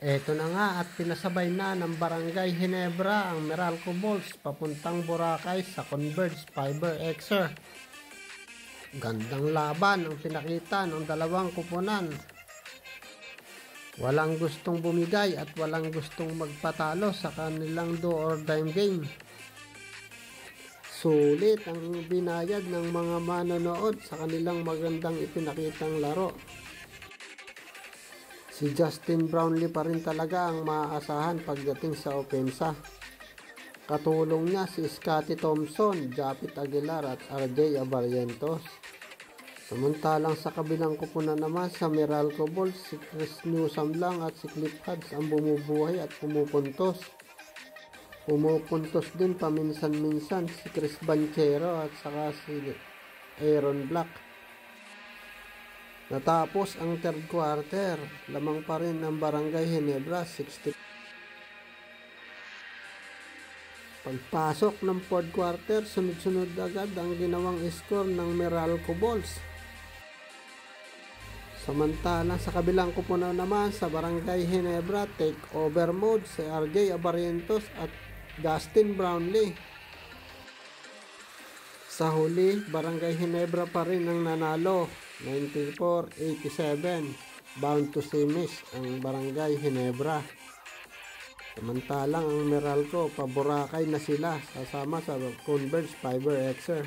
Eto na nga at pinasabay na ng Barangay Ginebra ang Meralco Bulls papuntang Boracay sa Converge Fiber Xer. Gandang laban ang pinakita ng dalawang kupunan. Walang gustong bumigay at walang gustong magpatalo sa kanilang do or dime game. Sulit ang binayad ng mga manonood sa kanilang magandang ipinakitang laro. Si Justin Brownlee pa rin talaga ang maaasahan pagdating sa opensa. Katulong niya si Scottie Thompson, Japit Aguilar at RJ Abarrientos. Samantalang sa kabilang kupunan naman sa Meralco Bulls, si Chris Newsome lang at si Cliff Hodge ang bumubuhay at pumupuntos. Pumupuntos din paminsan-minsan si Chris Banchero at saka si Aaron Black. Natapos ang third quarter, lamang pa rin ang Barangay Ginebra 60. Pagpasok ng fourth quarter, sunod-sunod agad ang ginawang score ng Meralco Bulls. Samantala sa kabilang kupunan naman sa Barangay Ginebra, take over mode si RJ Abarrientos at Justin Brownlee. Sa huli, Barangay Ginebra pa rin ang nanalo, 94-87, bound to semis ang Barangay Ginebra. Samantalang ang Meralco, paboracay na sila sasama sa Converge Fiber Xer.